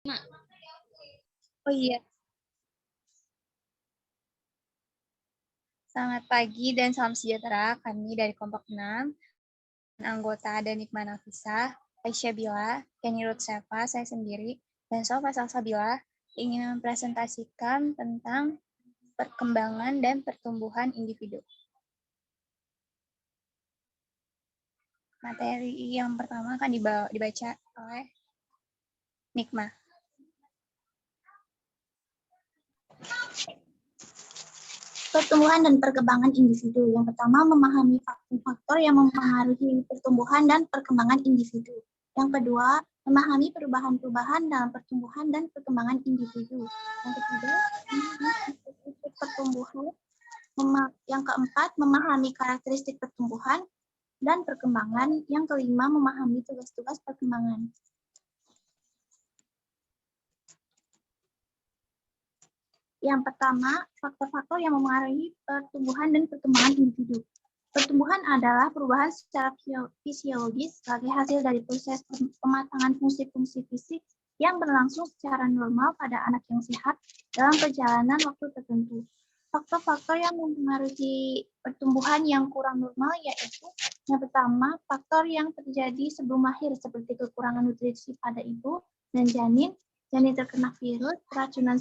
Mak. Oh iya. Selamat pagi dan salam sejahtera. Kami dari Kompak 6, anggota ada Nikma Nafisa, Aisyah Bila, Kenny Rutsefa, saya sendiri, dan Sofa Salsabila ingin mempresentasikan tentang perkembangan dan pertumbuhan individu. Materi yang pertama akan dibaca oleh Nikma. Pertumbuhan dan perkembangan individu. Yang pertama, memahami faktor-faktor yang mempengaruhi pertumbuhan dan perkembangan individu. Yang kedua, memahami perubahan-perubahan dalam pertumbuhan dan perkembangan individu. Yang ketiga, memahami pertumbuhan. Yang keempat, memahami karakteristik pertumbuhan dan perkembangan. Yang kelima, memahami tugas-tugas perkembangan. Yang pertama, faktor-faktor yang mempengaruhi pertumbuhan dan perkembangan individu. Pertumbuhan adalah perubahan secara fisiologis sebagai hasil dari proses pematangan fungsi-fungsi fisik yang berlangsung secara normal pada anak yang sehat dalam perjalanan waktu tertentu. Faktor-faktor yang mempengaruhi pertumbuhan yang kurang normal yaitu yang pertama, faktor yang terjadi sebelum lahir seperti kekurangan nutrisi pada ibu dan janin terkena virus, keracunan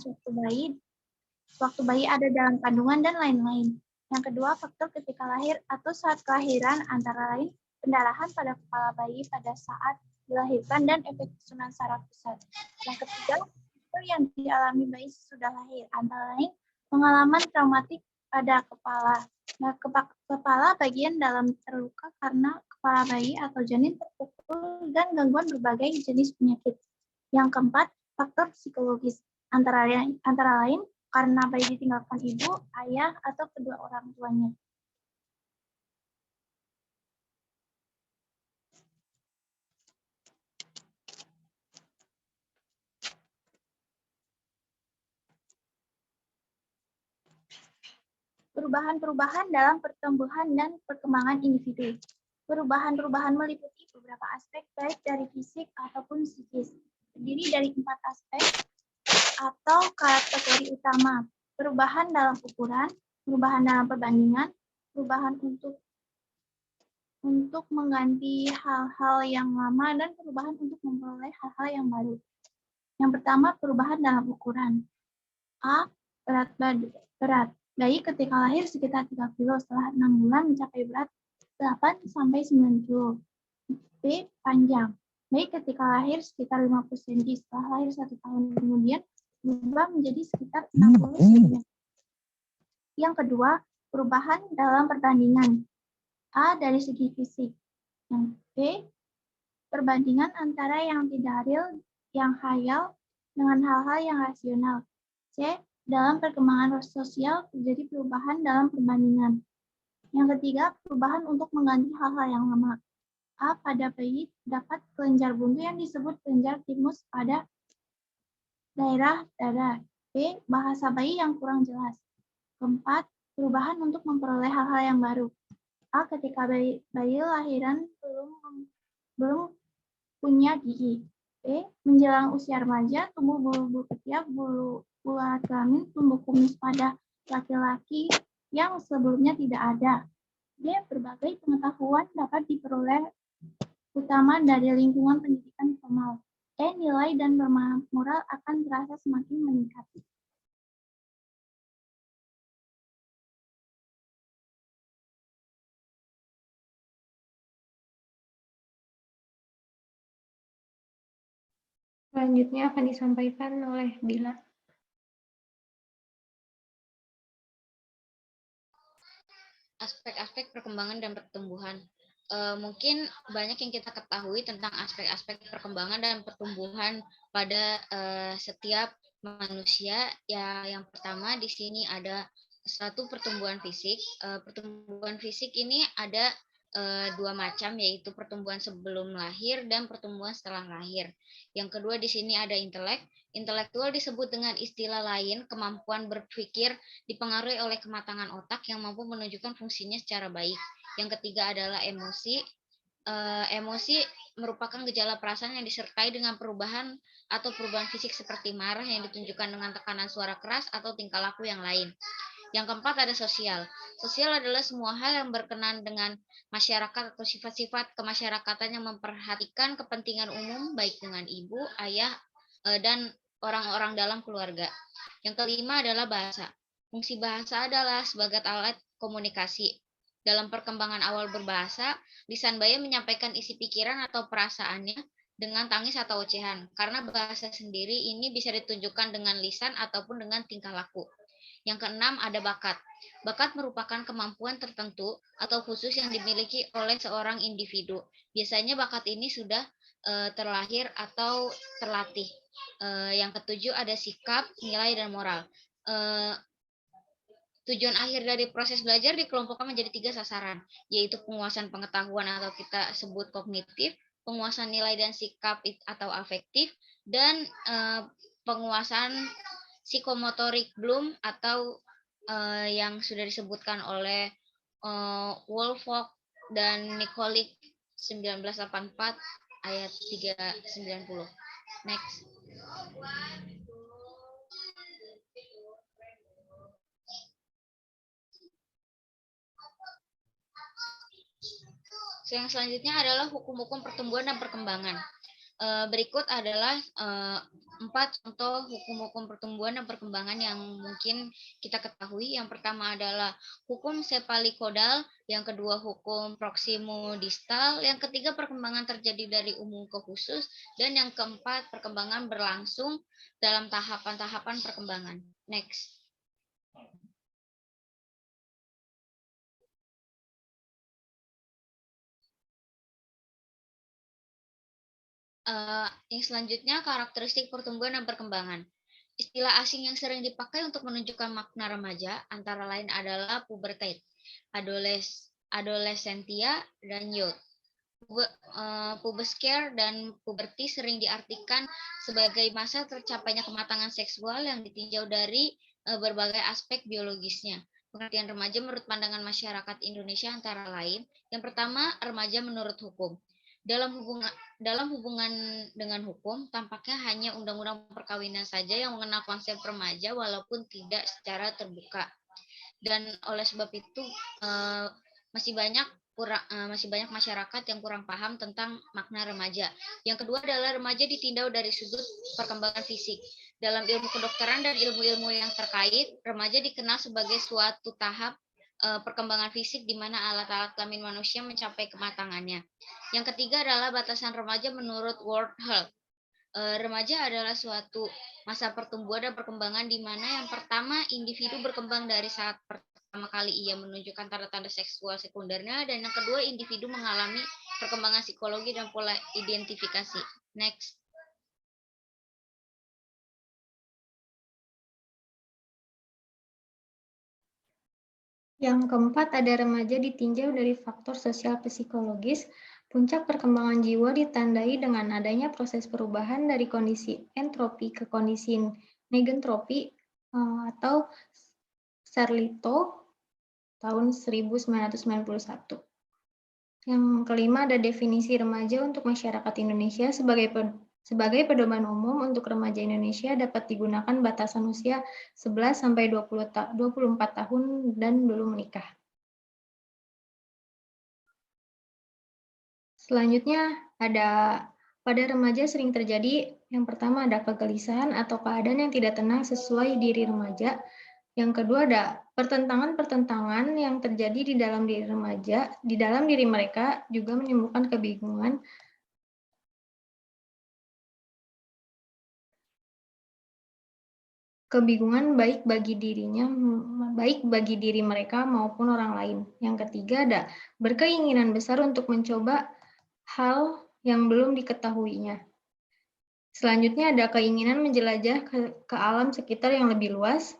waktu bayi ada dalam kandungan, dan lain-lain. Yang kedua, faktor ketika lahir atau saat kelahiran antara lain pendarahan pada kepala bayi pada saat dilahirkan dan efek susunan saraf pusat. Yang ketiga, faktor yang dialami bayi sesudah lahir antara lain pengalaman traumatik pada kepala. Nah, kepala bagian dalam terluka karena kepala bayi atau janin terpukul dan gangguan berbagai jenis penyakit. Yang keempat, faktor psikologis antara lain karena bayi ditinggalkan ibu, ayah, atau kedua orang tuanya. Perubahan-perubahan dalam pertumbuhan dan perkembangan individu. Perubahan-perubahan meliputi beberapa aspek baik dari fisik ataupun psikis. Terdiri dari 4 aspek atau kategori utama. Perubahan dalam ukuran, perubahan dalam perbandingan, perubahan untuk mengganti hal-hal yang lama, dan perubahan untuk memperoleh hal-hal yang baru. Yang pertama, perubahan dalam ukuran. A. Berat. Bayi ketika lahir sekitar 3 kilo, setelah 6 bulan mencapai berat 8-9 kilo. B. Panjang. Bayi ketika lahir sekitar 50 cm, setelah lahir 1 tahun kemudian berubah menjadi sekitar 60 cm. Yang kedua, perubahan dalam perbandingan. A. Dari segi fisik. Yang B. Perbandingan antara yang tidak real, yang khayal, dengan hal-hal yang rasional. C. Dalam perkembangan sosial terjadi perubahan dalam perbandingan. Yang ketiga, perubahan untuk mengganti hal-hal yang lama. A. Pada bayi dapat kelenjar buntu yang disebut kelenjar timus pada daerah dada. B. Bahasa bayi yang kurang jelas. Keempat, perubahan untuk memperoleh hal-hal yang baru. A. Ketika bayi lahiran belum punya gigi. B. Menjelang usia remaja, tumbuh bulu-bulu ketiak, bulu alat kelamin, tumbuh kumis pada laki-laki yang sebelumnya tidak ada. D. Berbagai pengetahuan dapat diperoleh utama dari lingkungan pendidikan formal. E. Nilai dan norma moral akan terasa semakin meningkat. Selanjutnya akan disampaikan oleh Bila. Aspek-aspek perkembangan dan pertumbuhan. Mungkin banyak yang kita ketahui tentang aspek-aspek perkembangan dan pertumbuhan pada setiap manusia. Ya, yang pertama di sini ada satu pertumbuhan fisik. Pertumbuhan fisik ini ada 2 macam, yaitu pertumbuhan sebelum lahir dan pertumbuhan setelah lahir. Yang kedua di sini ada intelek. Intelektual disebut dengan istilah lain kemampuan berpikir dipengaruhi oleh kematangan otak yang mampu menunjukkan fungsinya secara baik. Yang ketiga adalah emosi. Emosi merupakan gejala perasaan yang disertai dengan perubahan atau perubahan fisik seperti marah yang ditunjukkan dengan tekanan suara keras atau tingkah laku yang lain. Yang keempat ada sosial. Sosial adalah semua hal yang berkenan dengan masyarakat atau sifat-sifat kemasyarakatan yang memperhatikan kepentingan umum baik dengan ibu, ayah, dan orang-orang dalam keluarga. Yang kelima adalah bahasa. Fungsi bahasa adalah sebagai alat komunikasi. Dalam perkembangan awal berbahasa, lisan baya menyampaikan isi pikiran atau perasaannya dengan tangis atau ocehan. Karena bahasa sendiri ini bisa ditunjukkan dengan lisan ataupun dengan tingkah laku. Yang keenam ada bakat. Bakat merupakan kemampuan tertentu atau khusus yang dimiliki oleh seorang individu. Biasanya bakat ini sudah terlahir atau terlatih. Yang ketujuh ada sikap, nilai, dan moral. Tujuan akhir dari proses belajar dikelompokkan menjadi 3 sasaran, yaitu penguasaan pengetahuan atau kita sebut kognitif, penguasaan nilai dan sikap atau afektif, dan penguasaan psikomotorik Bloom atau yang sudah disebutkan oleh Woolfolk dan Nikolic 1984 ayat 390. Next. Yang selanjutnya adalah hukum-hukum pertumbuhan dan perkembangan. Berikut adalah 4 contoh hukum-hukum pertumbuhan dan perkembangan yang mungkin kita ketahui. Yang pertama adalah hukum sepalikodal, yang kedua hukum proximo-distal, yang ketiga perkembangan terjadi dari umum ke khusus, dan yang keempat perkembangan berlangsung dalam tahapan-tahapan perkembangan. Next. Yang selanjutnya karakteristik pertumbuhan dan perkembangan. Istilah asing yang sering dipakai untuk menunjukkan makna remaja antara lain adalah pubertas, adolescentia, dan youth. Pubercare dan puberty sering diartikan sebagai masa tercapainya kematangan seksual yang ditinjau dari berbagai aspek biologisnya. Pengertian remaja menurut pandangan masyarakat Indonesia antara lain, yang pertama, remaja menurut hukum. Dalam hubungan dengan hukum, tampaknya hanya undang-undang perkawinan saja yang mengenal konsep remaja walaupun tidak secara terbuka. Dan oleh sebab itu masih banyak masyarakat yang kurang paham tentang makna remaja. Yang kedua adalah remaja ditinjau dari sudut perkembangan fisik. Dalam ilmu kedokteran dan ilmu-ilmu yang terkait, remaja dikenal sebagai suatu tahap perkembangan fisik di mana alat-alat kelamin manusia mencapai kematangannya. Yang ketiga adalah batasan remaja menurut World Health. Remaja adalah suatu masa pertumbuhan dan perkembangan di mana yang pertama individu berkembang dari saat pertama kali ia menunjukkan tanda-tanda seksual sekundernya, dan yang kedua individu mengalami perkembangan psikologi dan pola identifikasi. Next. Yang keempat ada remaja ditinjau dari faktor sosial psikologis. Puncak perkembangan jiwa ditandai dengan adanya proses perubahan dari kondisi entropi ke kondisi negentropi atau Sarlito tahun 1991. Yang kelima ada definisi remaja untuk masyarakat Indonesia sebagai pedoman umum untuk remaja Indonesia dapat digunakan batasan usia 11 sampai 24 tahun dan belum menikah. Selanjutnya pada remaja sering terjadi yang pertama ada kegelisahan atau keadaan yang tidak tenang sesuai diri remaja. Yang kedua ada pertentangan-pertentangan yang terjadi di dalam diri remaja, di dalam diri mereka juga menimbulkan kebingungan. Kebingungan baik bagi diri mereka maupun orang lain. Yang ketiga ada berkeinginan besar untuk mencoba hal yang belum diketahuinya. Selanjutnya ada keinginan menjelajah ke alam sekitar yang lebih luas.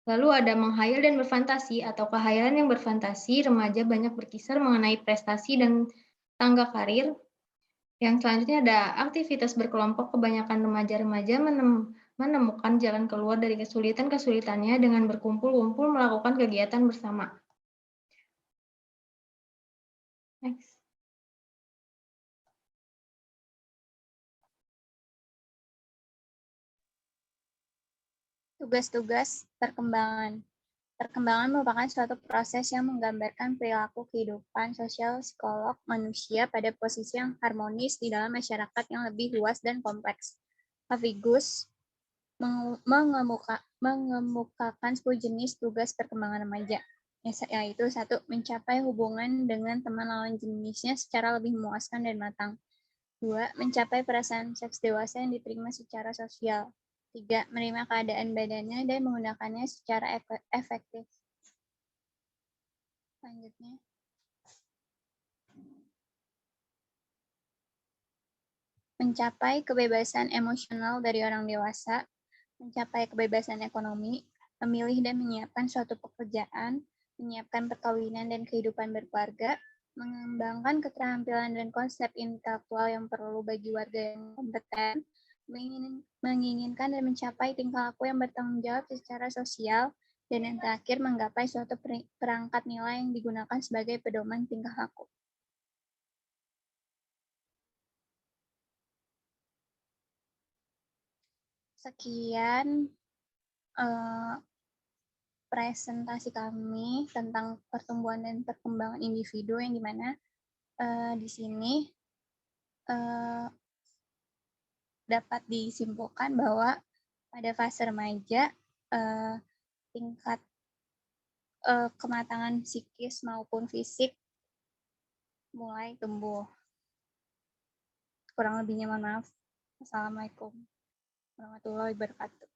Lalu ada menghayal dan berfantasi atau khayalan yang berfantasi. Remaja banyak berkisar mengenai prestasi dan tangga karir. Yang selanjutnya ada aktivitas berkelompok. Kebanyakan remaja-remaja menemukan jalan keluar dari kesulitan-kesulitannya dengan berkumpul-kumpul melakukan kegiatan bersama. Next. Tugas-tugas perkembangan. Perkembangan merupakan suatu proses yang menggambarkan perilaku kehidupan sosial psikolog manusia pada posisi yang harmonis di dalam masyarakat yang lebih luas dan kompleks. Hafigus mengemukakan 10 jenis tugas perkembangan remaja, yaitu 1. Mencapai hubungan dengan teman lawan jenisnya secara lebih memuaskan dan matang. 2. Mencapai perasaan seks dewasa yang diterima secara sosial. 3. Menerima keadaan badannya dan menggunakannya secara efektif. Selanjutnya, mencapai kebebasan emosional dari orang dewasa, mencapai kebebasan ekonomi, memilih dan menyiapkan suatu pekerjaan, menyiapkan perkawinan dan kehidupan berkeluarga, mengembangkan keterampilan dan konsep intelektual yang perlu bagi warga yang kompeten, menginginkan dan mencapai tingkah laku yang bertanggung jawab secara sosial, dan yang terakhir menggapai suatu perangkat nilai yang digunakan sebagai pedoman tingkah laku. Sekian presentasi kami tentang pertumbuhan dan perkembangan individu, yang dimana di sini dapat disimpulkan bahwa pada fase remaja tingkat kematangan psikis maupun fisik mulai tumbuh. Kurang lebihnya mohon maaf. Assalamualaikum warahmatullahi wabarakatuh.